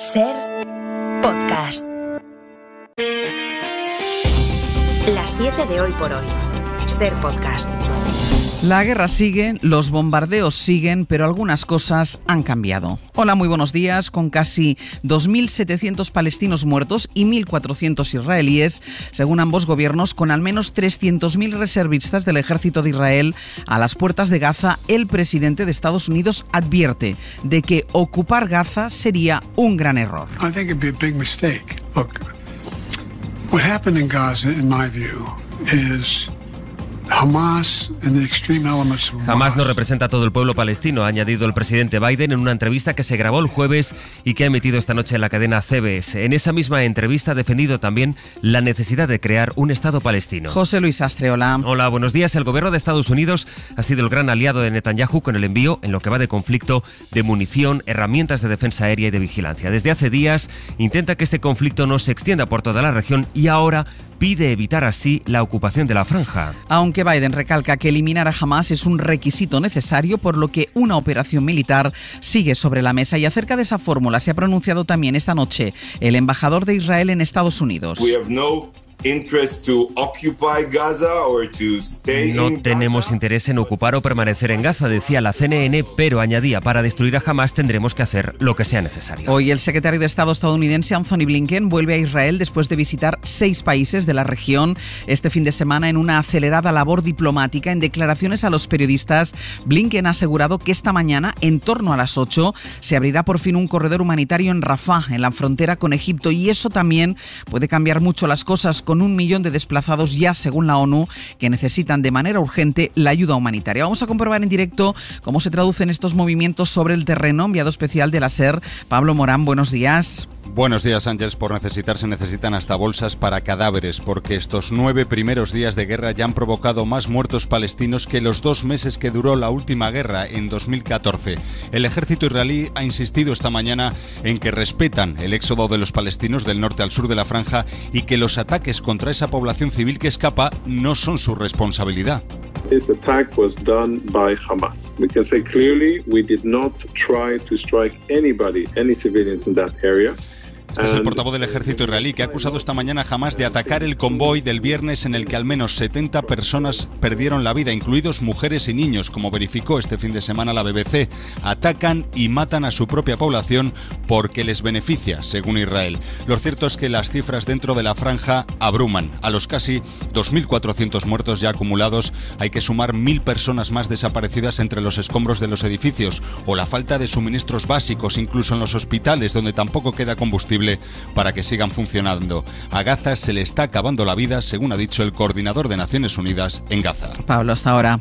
Ser Podcast. Las 7 de hoy por hoy. Ser Podcast. La guerra sigue, los bombardeos siguen, pero algunas cosas han cambiado. Hola, muy buenos días. Con casi 2.700 palestinos muertos y 1.400 israelíes, según ambos gobiernos, con al menos 300.000 reservistas del ejército de Israel a las puertas de Gaza, el presidente de Estados Unidos advierte de que ocupar Gaza sería un gran error. I think it'd be a big mistake. Look, what happened in Gaza, in my view, is Hamas no representa a todo el pueblo palestino, ha añadido el presidente Biden en una entrevista que se grabó el jueves y que ha emitido esta noche en la cadena CBS. En esa misma entrevista ha defendido también la necesidad de crear un Estado palestino. José Luis Astre, hola. Hola, buenos días. El gobierno de Estados Unidos ha sido el gran aliado de Netanyahu con el envío, en lo que va de conflicto, de munición, herramientas de defensa aérea y de vigilancia. Desde hace días intenta que este conflicto no se extienda por toda la región y ahora pide evitar así la ocupación de la franja. Aunque Biden recalca que eliminar a Hamas es un requisito necesario, por lo que una operación militar sigue sobre la mesa. Y acerca de esa fórmula se ha pronunciado también esta noche el embajador de Israel en Estados Unidos. No tenemos interés en ocupar o permanecer en Gaza, decía la CNN, pero añadía, para destruir a Hamas tendremos que hacer lo que sea necesario. Hoy el secretario de Estado estadounidense Anthony Blinken vuelve a Israel después de visitar 6 países de la región este fin de semana en una acelerada labor diplomática. En declaraciones a los periodistas, Blinken ha asegurado que esta mañana, en torno a las 8, se abrirá por fin un corredor humanitario en Rafah, en la frontera con Egipto, y eso también puede cambiar mucho las cosas, con 1 millón de desplazados ya, según la ONU, que necesitan de manera urgente la ayuda humanitaria. Vamos a comprobar en directo cómo se traducen estos movimientos sobre el terreno. Enviado especial de la SER, Pablo Morán, buenos días. Buenos días, Ángeles. Por necesitar se necesitan hasta bolsas para cadáveres, porque estos 9 primeros días de guerra ya han provocado más muertos palestinos que los 2 meses que duró la última guerra en 2014. El ejército israelí ha insistido esta mañana en que respetan el éxodo de los palestinos del norte al sur de la franja y que los ataques contra esa población civil que escapa no son su responsabilidad. This attack was done by Hamas. We can say clearly we did not try to strike anybody, any civilians in that area. Este es el portavoz del ejército israelí que ha acusado esta mañana a Hamas de atacar el convoy del viernes en el que al menos 70 personas perdieron la vida, incluidos mujeres y niños, como verificó este fin de semana la BBC. Atacan y matan a su propia población porque les beneficia, según Israel. Lo cierto es que las cifras dentro de la franja abruman. A los casi 2.400 muertos ya acumulados hay que sumar 1.000 personas más desaparecidas entre los escombros de los edificios o la falta de suministros básicos, incluso en los hospitales, donde tampoco queda combustible para que sigan funcionando. A Gaza se le está acabando la vida, según ha dicho el coordinador de Naciones Unidas en Gaza. Pablo, hasta ahora.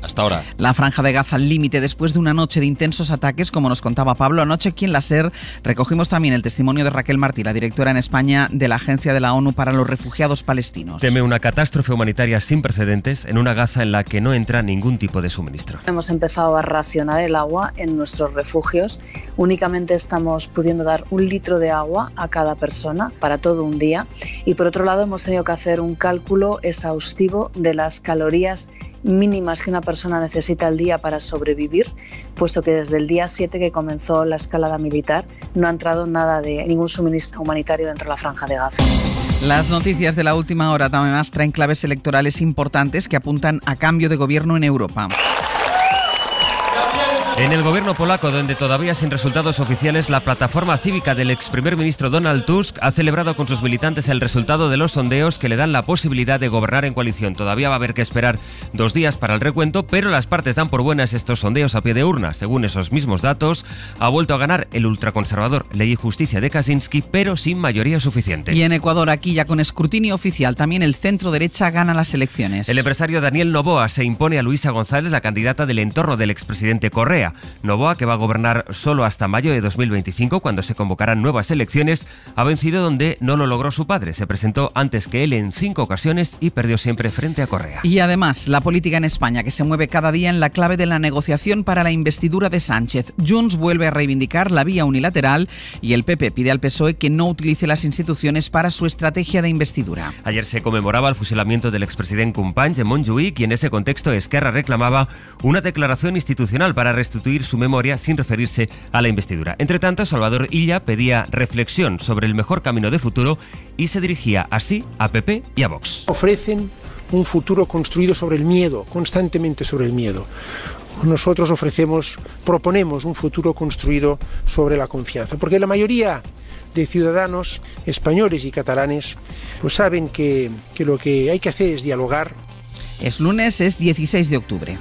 Hasta ahora. La franja de Gaza al límite después de una noche de intensos ataques, como nos contaba Pablo. Anoche aquí en la SER recogimos también el testimonio de Raquel Martí, la directora en España de la Agencia de la ONU para los Refugiados Palestinos. Teme una catástrofe humanitaria sin precedentes en una Gaza en la que no entra ningún tipo de suministro. Hemos empezado a racionar el agua en nuestros refugios. Únicamente estamos pudiendo dar 1 litro de agua a cada persona para todo un día. Y por otro lado hemos tenido que hacer un cálculo exhaustivo de las calorías mínimas que una persona necesita al día para sobrevivir, puesto que desde el día 7 que comenzó la escalada militar no ha entrado nada de ningún suministro humanitario dentro de la franja de Gaza. Las noticias de la última hora también traen claves electorales importantes que apuntan a cambio de gobierno en Europa. En el gobierno polaco, donde todavía sin resultados oficiales, la plataforma cívica del ex primer ministro Donald Tusk ha celebrado con sus militantes el resultado de los sondeos que le dan la posibilidad de gobernar en coalición. Todavía va a haber que esperar 2 días para el recuento, pero las partes dan por buenas estos sondeos a pie de urna. Según esos mismos datos, ha vuelto a ganar el ultraconservador Ley y Justicia de Kaczynski, pero sin mayoría suficiente. Y en Ecuador, aquí ya con escrutinio oficial, también el centro derecha gana las elecciones. El empresario Daniel Noboa se impone a Luisa González, la candidata del entorno del expresidente Correa. Noboa, que va a gobernar solo hasta mayo de 2025, cuando se convocarán nuevas elecciones, ha vencido donde no lo logró su padre. Se presentó antes que él en 5 ocasiones y perdió siempre frente a Correa. Y además, la política en España, que se mueve cada día en la clave de la negociación para la investidura de Sánchez. Junts vuelve a reivindicar la vía unilateral y el PP pide al PSOE que no utilice las instituciones para su estrategia de investidura. Ayer se conmemoraba el fusilamiento del expresidente Companys en Montjuïc y en ese contexto Esquerra reclamaba una declaración institucional para restaurar restituir su memoria sin referirse a la investidura. Entre tanto, Salvador Illa pedía reflexión sobre el mejor camino de futuro y se dirigía así a PP y a Vox. Ofrecen un futuro construido sobre el miedo, constantemente sobre el miedo. Nosotros proponemos un futuro construido sobre la confianza, porque la mayoría de ciudadanos españoles y catalanes pues saben que lo que hay que hacer es dialogar. Es lunes, es 16 de octubre.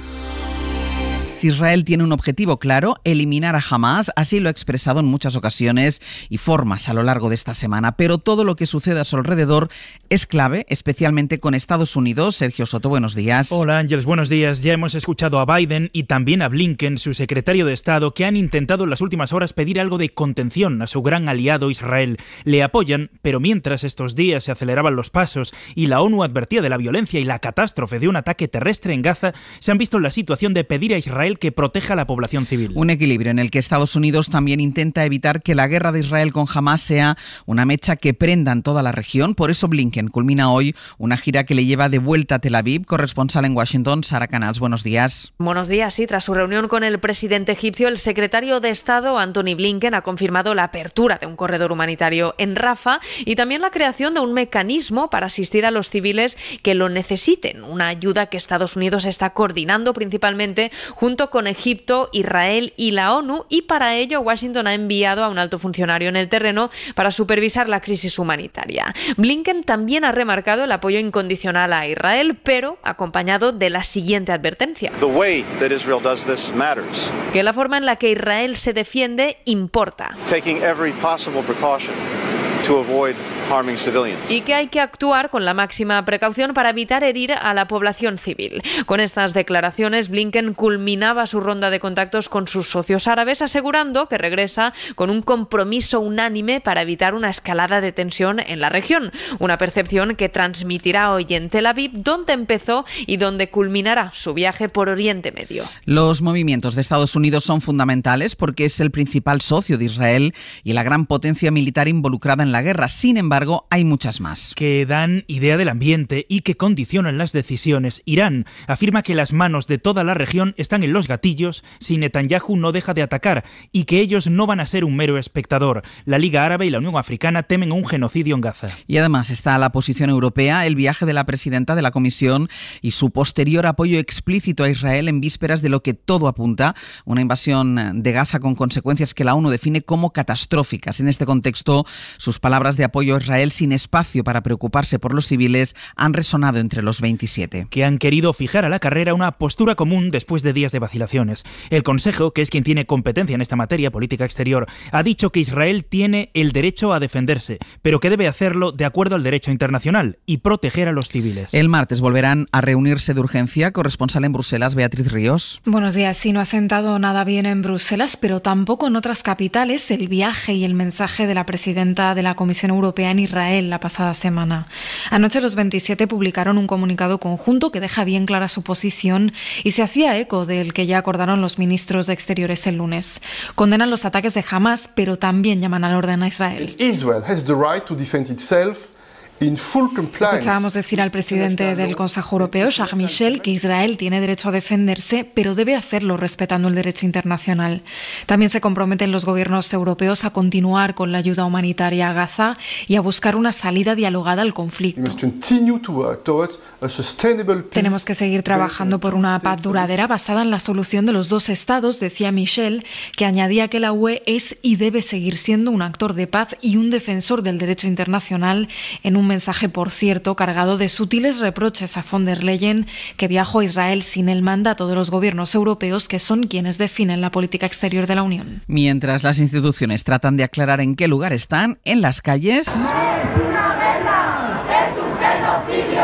Israel tiene un objetivo claro, eliminar a Hamás, así lo ha expresado en muchas ocasiones y formas a lo largo de esta semana, pero todo lo que sucede a su alrededor es clave, especialmente con Estados Unidos. Sergio Soto, buenos días. Hola Ángeles, buenos días. Ya hemos escuchado a Biden y también a Blinken, su secretario de Estado, que han intentado en las últimas horas pedir algo de contención a su gran aliado Israel. Le apoyan, pero mientras estos días se aceleraban los pasos y la ONU advertía de la violencia y la catástrofe de un ataque terrestre en Gaza, se han visto en la situación de pedir a Israel que proteja a la población civil. Un equilibrio en el que Estados Unidos también intenta evitar que la guerra de Israel con Hamás sea una mecha que prenda en toda la región. Por eso Blinken culmina hoy una gira que le lleva de vuelta a Tel Aviv. Corresponsal en Washington, Sara Canals, buenos días. Buenos días, sí. Tras su reunión con el presidente egipcio, el secretario de Estado, Antony Blinken, ha confirmado la apertura de un corredor humanitario en Rafah y también la creación de un mecanismo para asistir a los civiles que lo necesiten. Una ayuda que Estados Unidos está coordinando principalmente junto con Egipto, Israel y la ONU, y para ello Washington ha enviado a un alto funcionario en el terreno para supervisar la crisis humanitaria. Blinken también ha remarcado el apoyo incondicional a Israel, pero acompañado de la siguiente advertencia: que la forma en la que Israel se defiende importa. Y que hay que actuar con la máxima precaución para evitar herir a la población civil. Con estas declaraciones, Blinken culminaba su ronda de contactos con sus socios árabes, asegurando que regresa con un compromiso unánime para evitar una escalada de tensión en la región. Una percepción que transmitirá hoy en Tel Aviv, donde empezó y donde culminará su viaje por Oriente Medio. Los movimientos de Estados Unidos son fundamentales porque es el principal socio de Israel y la gran potencia militar involucrada en la guerra. Sin embargo, hay muchas más. Que dan idea del ambiente y que condicionan las decisiones. Irán afirma que las manos de toda la región están en los gatillos si Netanyahu no deja de atacar y que ellos no van a ser un mero espectador. La Liga Árabe y la Unión Africana temen un genocidio en Gaza. Y además está la posición europea, el viaje de la presidenta de la Comisión y su posterior apoyo explícito a Israel en vísperas de lo que todo apunta, una invasión de Gaza con consecuencias que la ONU define como catastróficas. En este contexto, sus palabras de apoyo a Israel sin espacio para preocuparse por los civiles han resonado entre los 27. Que han querido fijar a la carrera una postura común después de días de vacilaciones. El Consejo, que es quien tiene competencia en esta materia, política exterior, ha dicho que Israel tiene el derecho a defenderse, pero que debe hacerlo de acuerdo al derecho internacional y proteger a los civiles. El martes volverán a reunirse de urgencia. Corresponsal en Bruselas, Beatriz Ríos. Buenos días. Sí, no ha sentado nada bien en Bruselas, pero tampoco en otras capitales el viaje y el mensaje de la presidenta de la Comisión Europea en Israel la pasada semana. Anoche los 27 publicaron un comunicado conjunto que deja bien clara su posición y se hacía eco del que ya acordaron los ministros de Exteriores el lunes. Condenan los ataques de Hamás, pero también llaman al orden a Israel. Israel has the right to defend itself. Escuchábamos decir al presidente del Consejo Europeo, Charles Michel, que Israel tiene derecho a defenderse, pero debe hacerlo respetando el derecho internacional. También se comprometen los gobiernos europeos a continuar con la ayuda humanitaria a Gaza y a buscar una salida dialogada al conflicto. Tenemos que seguir trabajando por una paz duradera basada en la solución de los dos estados, decía Michel, que añadía que la UE es y debe seguir siendo un actor de paz y un defensor del derecho internacional, en un mensaje, por cierto, cargado de sutiles reproches a von der Leyen, que viajó a Israel sin el mandato de los gobiernos europeos, que son quienes definen la política exterior de la Unión. Mientras las instituciones tratan de aclarar en qué lugar están, en las calles... ¡No es una guerra! ¡Es un genocidio!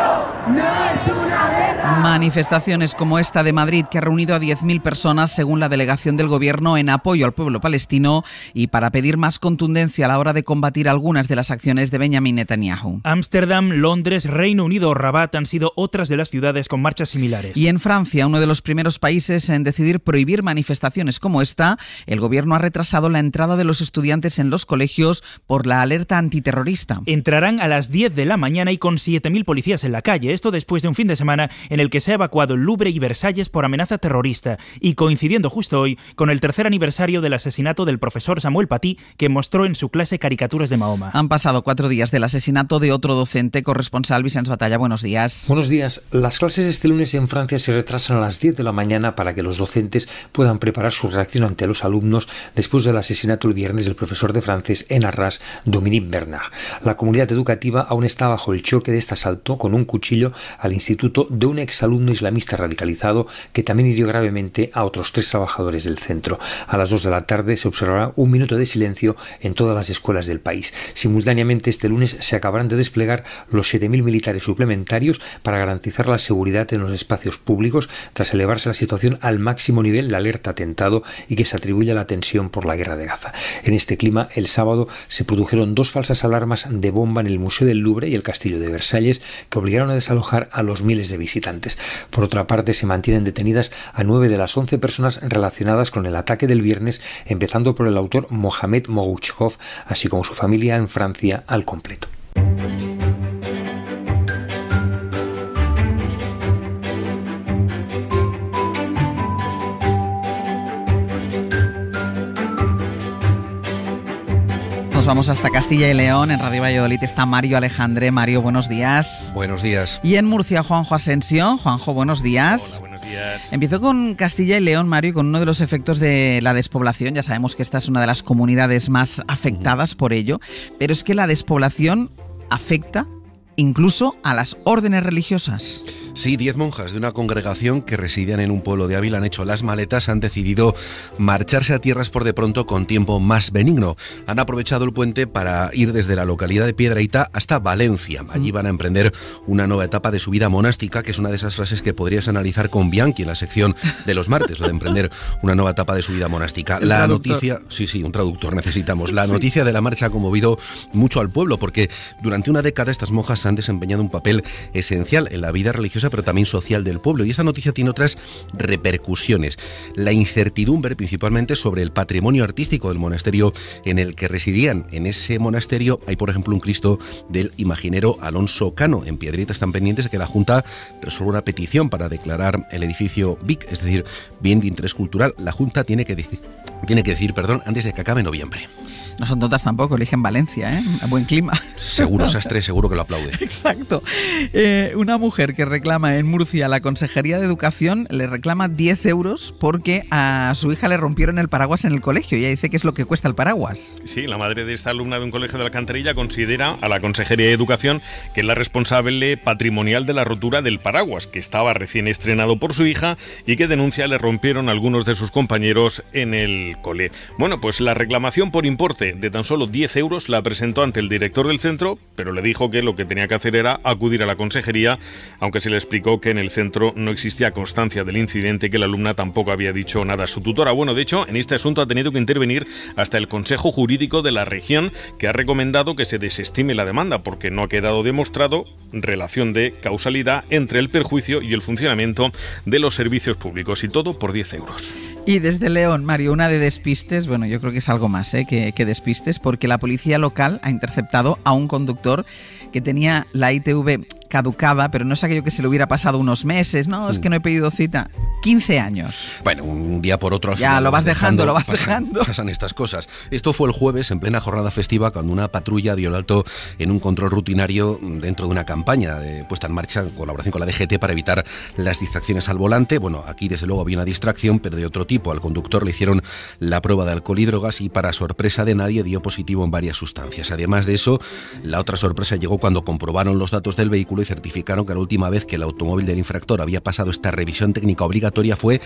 ¡No es una guerra! Manifestaciones como esta de Madrid, que ha reunido a 10.000 personas según la delegación del gobierno en apoyo al pueblo palestino y para pedir más contundencia a la hora de combatir algunas de las acciones de Benjamin Netanyahu. Ámsterdam, Londres, Reino Unido o Rabat han sido otras de las ciudades con marchas similares. Y en Francia, uno de los primeros países en decidir prohibir manifestaciones como esta, el gobierno ha retrasado la entrada de los estudiantes en los colegios por la alerta antiterrorista. Entrarán a las 10 de la mañana y con 7.000 policías en la calle. Esto después de un fin de semana en el que se ha evacuado el Louvre y Versalles por amenaza terrorista y coincidiendo justo hoy con el tercer aniversario del asesinato del profesor Samuel Paty, que mostró en su clase caricaturas de Mahoma. Han pasado 4 días del asesinato de otro docente. Corresponsal Vicenç Batalla, buenos días. Buenos días. Las clases este lunes en Francia se retrasan a las 10 de la mañana para que los docentes puedan preparar su reacción ante los alumnos después del asesinato el viernes del profesor de francés en Arras, Dominique Bernard. La comunidad educativa aún está bajo el choque de este asalto con un cuchillo al instituto de un exalumno islamista radicalizado que también hirió gravemente a otros 3 trabajadores del centro. A las 2 de la tarde se observará un minuto de silencio en todas las escuelas del país. Simultáneamente este lunes se acabarán de desplegar los 7.000 militares suplementarios para garantizar la seguridad en los espacios públicos tras elevarse la situación al máximo nivel de alerta atentado y que se atribuye a la tensión por la guerra de Gaza. En este clima, el sábado se produjeron 2 falsas alarmas de bomba en el Museo del Louvre y el Castillo de Versalles que obligaron a desalojar a los miles de visitantes. Por otra parte, se mantienen detenidas a 9 de las 11 personas relacionadas con el ataque del viernes, empezando por el autor Mohamed Moghouchkov, así como su familia en Francia al completo. Nos vamos hasta Castilla y León. En Radio Valladolid está Mario Alejandre. Mario, buenos días. Buenos días. Y en Murcia, Juanjo Asensio. Juanjo, buenos días. Hola, buenos días. Empiezo con Castilla y León, Mario, con uno de los efectos de la despoblación. Ya sabemos que esta es una de las comunidades más afectadas por ello, pero es que la despoblación afecta incluso a las órdenes religiosas. Sí, 10 monjas de una congregación que residían en un pueblo de Ávila han hecho las maletas, han decidido marcharse a tierras por de pronto con tiempo más benigno. Han aprovechado el puente para ir desde la localidad de Piedrahita hasta Valencia. Allí van a emprender una nueva etapa de su vida monástica, que es una de esas frases que podrías analizar con Bianchi en la sección de los martes, lo de emprender una nueva etapa de su vida monástica. La noticia, sí, un traductor necesitamos. La noticia de la marcha ha conmovido mucho al pueblo, porque durante una década estas monjas han desempeñado un papel esencial en la vida religiosa, pero también social del pueblo. Y esta noticia tiene otras repercusiones. La incertidumbre, principalmente, sobre el patrimonio artístico del monasterio en el que residían. En ese monasterio hay, por ejemplo, un Cristo del imaginero Alonso Cano. En Piedrahita están pendientes de que la Junta resuelva una petición para declarar el edificio BIC, es decir, bien de interés cultural. La Junta tiene que decir antes de que acabe noviembre. No son tontas tampoco, eligen Valencia, ¿eh? Buen clima. Seguro, Sastre, seguro que lo aplaude. Exacto. Una mujer que reclama en Murcia, la Consejería de Educación le reclama 10 euros porque a su hija le rompieron el paraguas en el colegio. Ella dice que es lo que cuesta el paraguas. Sí, la madre de esta alumna de un colegio de Alcantarilla considera a la Consejería de Educación que es la responsable patrimonial de la rotura del paraguas, que estaba recién estrenado por su hija y que denuncia le rompieron algunos de sus compañeros en el cole. Bueno, pues la reclamación por importe de tan solo 10 euros la presentó ante el director del centro, pero le dijo que lo que tenía que hacer era acudir a la consejería, aunque se le explicó que en el centro no existía constancia del incidente y que la alumna tampoco había dicho nada a su tutora. Bueno, de hecho, en este asunto ha tenido que intervenir hasta el Consejo Jurídico de la región, que ha recomendado que se desestime la demanda porque no ha quedado demostrado relación de causalidad entre el perjuicio y el funcionamiento de los servicios públicos, y todo por 10 euros. Y desde León, Mario, una de despistes, bueno, yo creo que es algo más que despistes, porque la policía local ha interceptado a un conductor que tenía la ITV caducada, pero no es aquello que se le hubiera pasado unos meses, no, es que no he pedido cita. 15 años. Bueno, un día por otro al final ya lo vas dejando. Pasan estas cosas. Esto fue el jueves, en plena jornada festiva, cuando una patrulla dio el alto en un control rutinario dentro de una campaña puesta en marcha en colaboración con la DGT para evitar las distracciones al volante. Bueno, aquí desde luego había una distracción, pero de otro tipo. Al conductor le hicieron la prueba de alcohol y drogas y, para sorpresa de nadie, dio positivo en varias sustancias. Además de eso, la otra sorpresa llegó cuando comprobaron los datos del vehículo y certificaron que la última vez que el automóvil del infractor había pasado esta revisión técnica obligatoria fue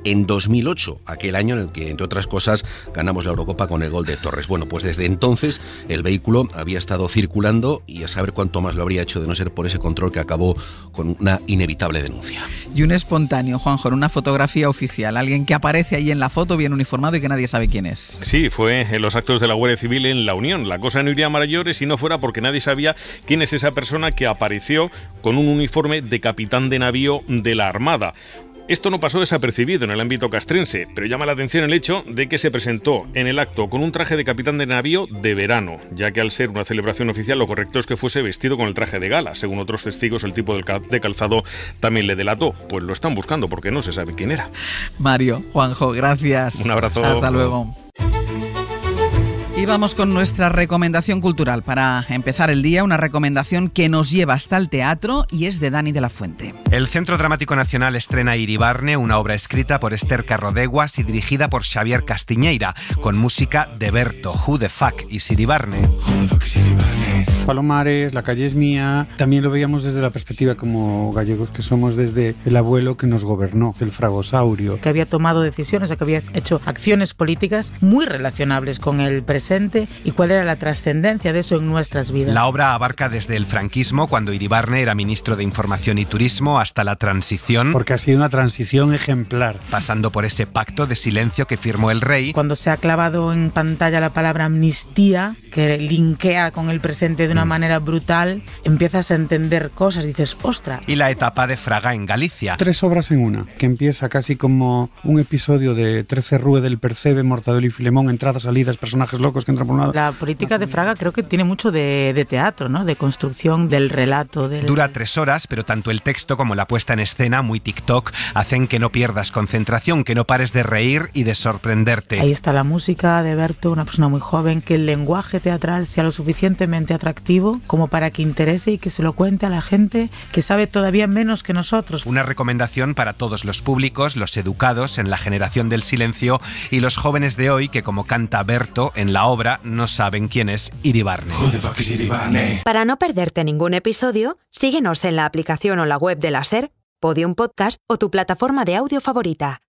en 2008, aquel año en el que, entre otras cosas, ganamos la Eurocopa con el gol de Torres. Bueno, pues desde entonces el vehículo había estado circulando y a saber cuánto más lo habría hecho de no ser por ese control que acabó con una inevitable denuncia. Y un espontáneo, Juanjo, en una fotografía oficial, alguien que aparece ahí en la foto bien uniformado y que nadie sabe quién es. Sí, fue en los actos de la Guardia Civil en La Unión. La cosa no iría a mayores si no fuera porque nadie sabía quién es esa persona que apareció con un uniforme de capitán de navío de la Armada. Esto no pasó desapercibido en el ámbito castrense, pero llama la atención el hecho de que se presentó en el acto con un traje de capitán de navío de verano, ya que al ser una celebración oficial lo correcto es que fuese vestido con el traje de gala. Según otros testigos, el tipo de calzado también le delató. Pues lo están buscando porque no se sabe quién era. Mario, Juanjo, gracias. Un abrazo. Hasta luego. Y vamos con nuestra recomendación cultural. Para empezar el día, una recomendación que nos lleva hasta el teatro y es de Dani de la Fuente. El Centro Dramático Nacional estrena Iribarne, una obra escrita por Esther Carrodeguas y dirigida por Xavier Castiñeira, con música de Berto, Who the Fuck is Iribarne. Palomares, la calle es mía. También lo veíamos desde la perspectiva como gallegos que somos, desde el abuelo que nos gobernó, el fragosaurio. Que había tomado decisiones, que había hecho acciones políticas muy relacionables con el presente y cuál era la trascendencia de eso en nuestras vidas. La obra abarca desde el franquismo, cuando Iribarne era ministro de Información y Turismo, hasta la transición. Porque ha sido una transición ejemplar. Pasando por ese pacto de silencio que firmó el rey. Cuando se ha clavado en pantalla la palabra amnistía, que linkea con el presente de una manera brutal, empiezas a entender cosas, dices, ¡ostra! Y la etapa de Fraga en Galicia. 3 obras en una, que empieza casi como un episodio de 13 Rue del Percebe, Mortadelo y Filemón, entradas, salidas, personajes locos que entran por un lado. La política de Fraga creo que tiene mucho de teatro, ¿no? De construcción del relato. Dura 3 horas, pero tanto el texto como la puesta en escena, muy TikTok, hacen que no pierdas concentración, que no pares de reír y de sorprenderte. Ahí está la música de Berto, una persona muy joven, que el lenguaje teatral sea lo suficientemente atractivo como para que interese y que se lo cuente a la gente que sabe todavía menos que nosotros. Una recomendación para todos los públicos, los educados en la generación del silencio y los jóvenes de hoy que, como canta Berto en la obra, no saben quién es Iribarne. Para no perderte ningún episodio, síguenos en la aplicación o la web de la SER, Podium Podcast o tu plataforma de audio favorita.